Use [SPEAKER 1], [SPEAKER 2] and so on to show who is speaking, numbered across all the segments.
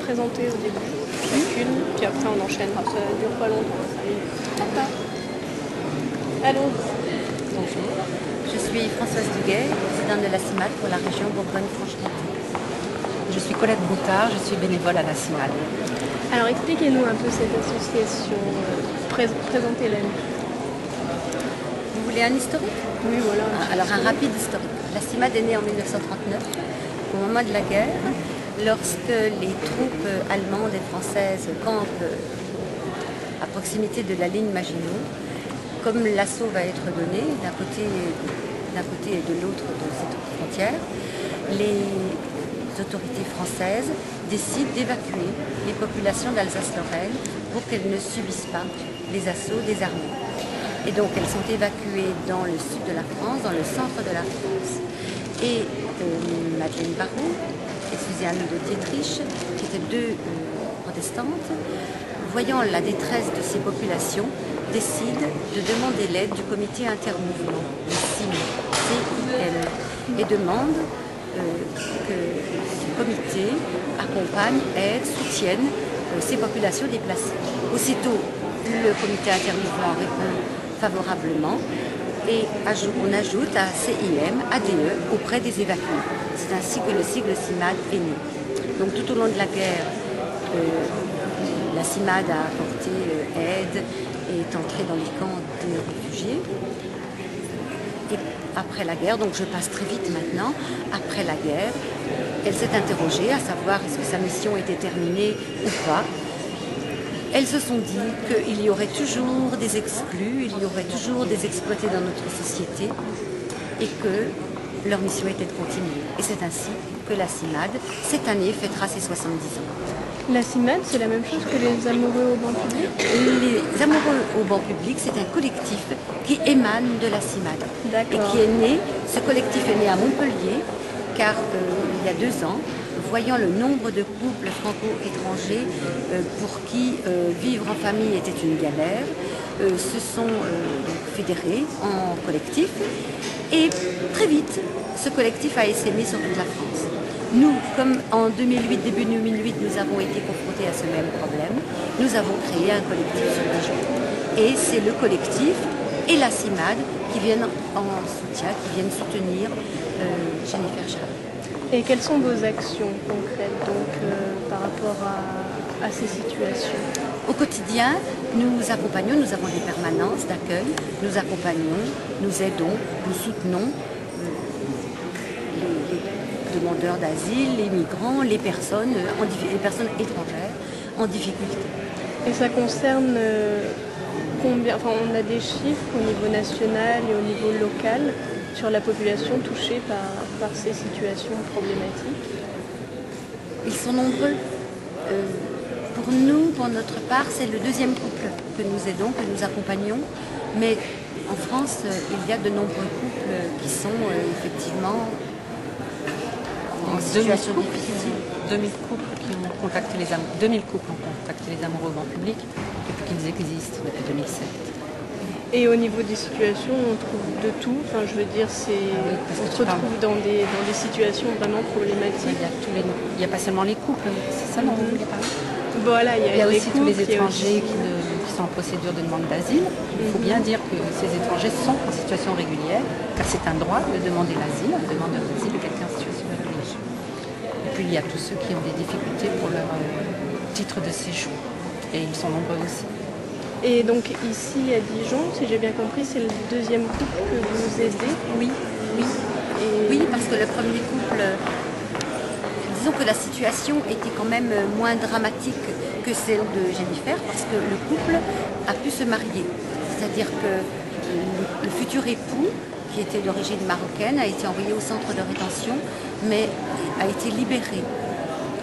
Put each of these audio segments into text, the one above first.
[SPEAKER 1] présenter au début, chacune, puis après on enchaînera. Ça dure pas longtemps, 5 minutes. Sympa. Allô.
[SPEAKER 2] Bonjour, je suis Françoise Duguay, présidente de la CIMAD pour la région Bourgogne-Franche-Comté. Je suis Colette Boutard, je suis bénévole à la CIMAD.
[SPEAKER 1] Alors expliquez-nous un peu cette association, présentez-la.
[SPEAKER 2] Vous voulez un historique?
[SPEAKER 1] Oui, voilà.
[SPEAKER 2] Alors un rapide historique. La CIMAD est née en 1939, au moment de la guerre, lorsque les troupes allemandes et françaises campent à proximité de la ligne Maginot. Comme l'assaut va être donné d'un côté et de l'autre de cette frontière, les autorités françaises décident d'évacuer les populations d'Alsace-Lorraine pour qu'elles ne subissent pas les assauts des armées. Et donc elles sont évacuées dans le sud de la France, dans le centre de la France. Et Madeleine Barrault et Suzanne de Dietrich, qui étaient deux protestantes, voyant la détresse de ces populations, décident de demander l'aide du comité intermouvement, le CIM, et demandent que ce comité accompagne, aide, soutienne ces populations déplacées. Aussitôt, le comité intermouvement répond favorablement et on ajoute à CIM, ADE auprès des évacués. C'est ainsi que le sigle CIMAD est né. Donc tout au long de la guerre, la CIMAD a apporté aide et est entrée dans les camps des réfugiés. Et après la guerre, donc je passe très vite maintenant, après la guerre, elle s'est interrogée à savoir est-ce que sa mission était terminée ou pas. Elles se sont dit qu'il y aurait toujours des exclus, il y aurait toujours des exploités dans notre société et que leur mission était de continuer. Et c'est ainsi que la CIMAD, cette année, fêtera ses 70 ans.
[SPEAKER 1] La CIMAD, c'est la même chose que les Amoureux au banc public?
[SPEAKER 2] Les Amoureux au banc public, c'est un collectif qui émane de la CIMAD.
[SPEAKER 1] D'accord.
[SPEAKER 2] Et qui est né, ce collectif est né à Montpellier, car il y a 2 ans, voyant le nombre de couples franco-étrangers pour qui vivre en famille était une galère, se sont fédérés en collectif. Et très vite, ce collectif a essaimé sur toute la France. Nous, comme en 2008, début 2008, nous avons été confrontés à ce même problème, nous avons créé un collectif sur la région. Et c'est le collectif et la CIMAD qui viennent en soutien, qui viennent soutenir Jennifer Chabot.
[SPEAKER 1] Et quelles sont vos actions concrètes donc, par rapport à ces situations?
[SPEAKER 2] Au quotidien, nous accompagnons, nous avons des permanences d'accueil, nous accompagnons, nous aidons, nous soutenons les demandeurs d'asile, les migrants, les personnes étrangères en difficulté.
[SPEAKER 1] Et ça concerne combien? Enfin, on a des chiffres au niveau national et au niveau local sur la population touchée par ces situations problématiques?
[SPEAKER 2] Ils sont nombreux. Pour nous, pour notre part, c'est le 2e couple que nous aidons, que nous accompagnons. Mais en France, il y a de nombreux couples qui sont effectivement en situation difficile.
[SPEAKER 3] 2000 couples ont contacté les Amoureux au banc public depuis qu'ils existent, depuis 2007.
[SPEAKER 1] Et au niveau des situations, on trouve de tout. Enfin, je veux dire, on se retrouve dans des situations vraiment problématiques.
[SPEAKER 3] Il n'y a pas seulement les couples, c'est ça dont vous voulez parler?
[SPEAKER 1] Voilà, il y a
[SPEAKER 3] aussi tous les étrangers qui sont en procédure de demande d'asile. Il faut bien dire que ces étrangers sont en situation régulière, car c'est un droit de demander l'asile, un demandeur d'asile de quelqu'un en situation irrégulière. Et puis il y a tous ceux qui ont des difficultés pour leur titre de séjour. Et ils sont nombreux aussi.
[SPEAKER 1] Et donc ici à Dijon, si j'ai bien compris, c'est le 2e couple que vous aidez?
[SPEAKER 2] Oui. Oui, parce que le premier couple, disons que la situation était quand même moins dramatique que celle de Jennifer, parce que le couple a pu se marier. C'est-à-dire que le futur époux, qui était d'origine marocaine, a été envoyé au centre de rétention, mais a été libéré.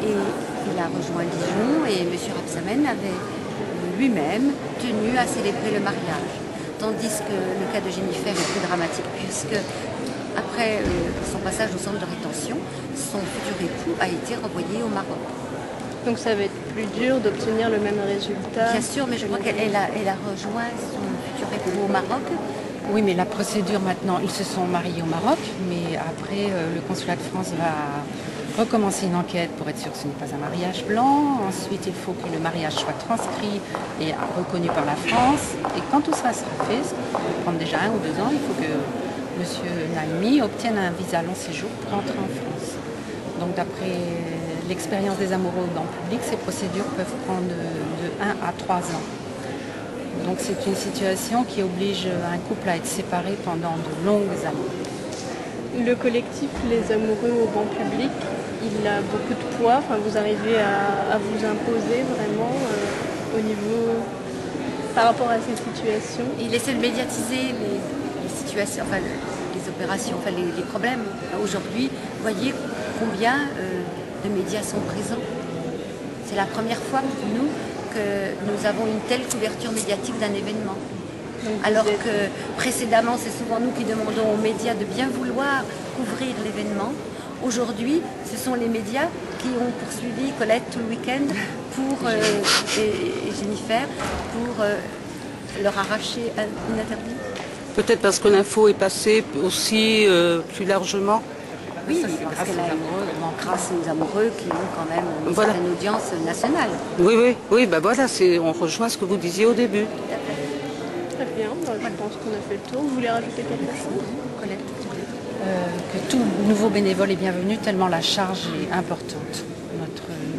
[SPEAKER 2] Et il a rejoint Dijon et M. Rapsamen avait lui-même tenu à célébrer le mariage. Tandis que le cas de Jennifer est plus dramatique, puisque après son passage au centre de rétention, son futur époux a été renvoyé au Maroc.
[SPEAKER 1] Donc ça va être plus dur d'obtenir le même résultat?
[SPEAKER 2] Bien sûr, mais je crois qu'elle a rejoint son futur époux au Maroc.
[SPEAKER 3] Oui, mais la procédure maintenant, ils se sont mariés au Maroc, mais après le consulat de France va recommencer une enquête pour être sûr que ce n'est pas un mariage blanc. Ensuite, il faut que le mariage soit transcrit et reconnu par la France. Et quand tout ça sera fait, ce qui peut prendre déjà 1 ou 2 ans, il faut que M. Naimi obtienne un visa long séjour pour entrer en France. Donc d'après l'expérience des amoureux au banc public, ces procédures peuvent prendre de 1 à 3 ans. Donc c'est une situation qui oblige un couple à être séparé pendant de longues années.
[SPEAKER 1] Le collectif Les Amoureux au banc public, il a beaucoup de poids. Enfin, vous arrivez à vous imposer vraiment au niveau par rapport à ces situations.
[SPEAKER 2] Il essaie de médiatiser les situations, enfin les opérations, enfin les problèmes. Aujourd'hui, vous voyez combien de médias sont présents. C'est la première fois pour nous que nous avons une telle couverture médiatique d'un événement. Alors que précédemment, c'est souvent nous qui demandons aux médias de bien vouloir couvrir l'événement. Aujourd'hui, ce sont les médias qui ont poursuivi Colette tout le week-end et Jennifer pour leur arracher une interview.
[SPEAKER 4] Peut-être parce que l'info est passée aussi plus largement.
[SPEAKER 2] Oui, parce que grâce aux amoureux qui ont quand même une certaine audience nationale.
[SPEAKER 4] Oui, bah voilà, on rejoint ce que vous disiez au début.
[SPEAKER 1] Très bien, je pense qu'on a fait le tour. Vous voulez rajouter quelque chose,
[SPEAKER 2] Colette?
[SPEAKER 3] Que tout nouveau bénévole est bienvenu tellement la charge est importante.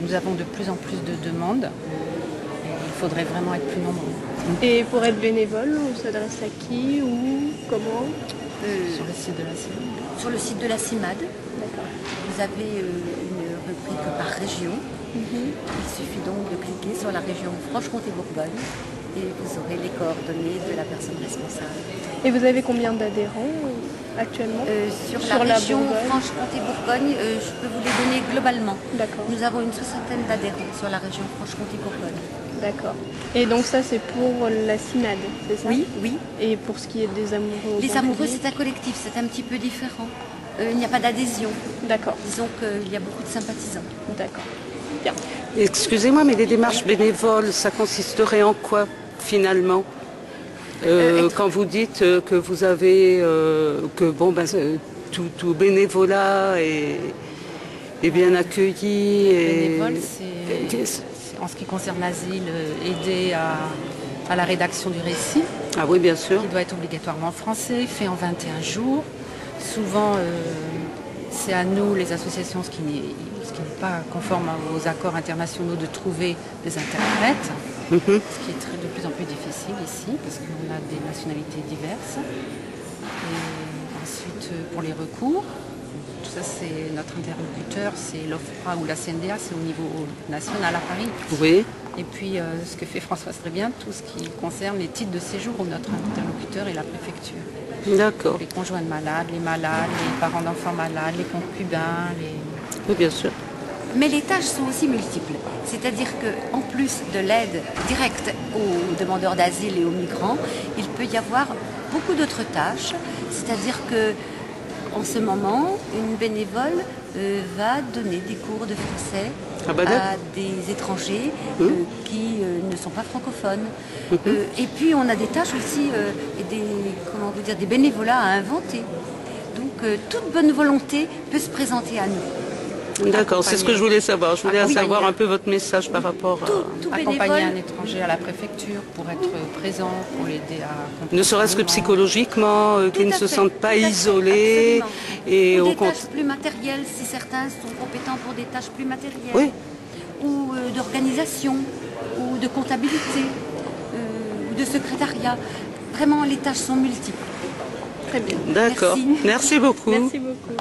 [SPEAKER 3] Nous avons de plus en plus de demandes et il faudrait vraiment être plus nombreux.
[SPEAKER 1] Et pour être bénévole, on s'adresse à qui ou comment?
[SPEAKER 3] Sur le site de la CIMAD.
[SPEAKER 2] Sur le site de la CIMAD, vous avez une rubrique par région. Il suffit donc de cliquer sur la région Franche-Comté-Bourgogne et vous aurez les coordonnées de la personne responsable.
[SPEAKER 1] Et vous avez combien d'adhérents actuellement
[SPEAKER 2] sur la région Franche-Comté-Bourgogne, je peux vous les donner globalement.
[SPEAKER 1] D'accord.
[SPEAKER 2] Nous avons une 60aine d'adhérents sur la région Franche-Comté-Bourgogne.
[SPEAKER 1] D'accord. Et donc ça, c'est pour la CIMAD, c'est ça?
[SPEAKER 2] Oui, oui.
[SPEAKER 1] Et pour ce qui est des amoureux au
[SPEAKER 2] Les
[SPEAKER 1] banc
[SPEAKER 2] amoureux,
[SPEAKER 1] public?
[SPEAKER 2] c'est un collectif, c'est un petit peu différent. Il n'y a pas d'adhésion.
[SPEAKER 1] D'accord.
[SPEAKER 2] Disons qu'il y a beaucoup de sympathisants.
[SPEAKER 1] D'accord. Bien.
[SPEAKER 4] Excusez-moi, mais les démarches bénévoles, ça consisterait en quoi finalement quand vous dites que vous avez tout bénévolat est bien accueilli
[SPEAKER 3] Bénévole, c'est en ce qui concerne l'asile, aider à la rédaction du récit.
[SPEAKER 4] Ah oui, bien sûr.
[SPEAKER 3] Qui doit être obligatoirement en français, fait en 21 jours. Souvent, c'est à nous, les associations, ce qui n'est pas conforme aux accords internationaux, de trouver des interprètes. Ce qui est de plus en plus difficile ici, parce qu'on a des nationalités diverses. Et ensuite, pour les recours, tout ça, c'est notre interlocuteur, c'est l'OFPRA ou la CNDA, c'est au niveau national à Paris.
[SPEAKER 4] Oui.
[SPEAKER 3] Et puis, ce que fait Françoise très bien, tout ce qui concerne les titres de séjour où notre interlocuteur est la préfecture.
[SPEAKER 4] D'accord.
[SPEAKER 3] Les conjoints de malades, les parents d'enfants malades, les concubins,
[SPEAKER 4] Oui, bien sûr.
[SPEAKER 2] Mais les tâches sont aussi multiples. C'est-à-dire qu'en plus de l'aide directe aux demandeurs d'asile et aux migrants, il peut y avoir beaucoup d'autres tâches. C'est-à-dire que en ce moment, une bénévole va donner des cours de français à des étrangers qui ne sont pas francophones. Et puis on a des tâches aussi, des bénévolats à inventer. Donc toute bonne volonté peut se présenter à nous.
[SPEAKER 4] D'accord, c'est ce que je voulais savoir. Je voulais savoir un peu votre message par rapport à...
[SPEAKER 3] Accompagner un étranger à la préfecture pour être présent, pour l'aider à comprendre.
[SPEAKER 4] Ne serait-ce que psychologiquement, qu'ils ne se sentent pas isolés.
[SPEAKER 2] Et des tâches plus matérielles, si certains sont compétents pour des tâches plus matérielles.
[SPEAKER 4] Oui.
[SPEAKER 2] Ou d'organisation, ou de comptabilité, ou de secrétariat. Vraiment, les tâches sont multiples.
[SPEAKER 1] Très bien.
[SPEAKER 4] D'accord. Merci beaucoup.
[SPEAKER 1] Merci beaucoup.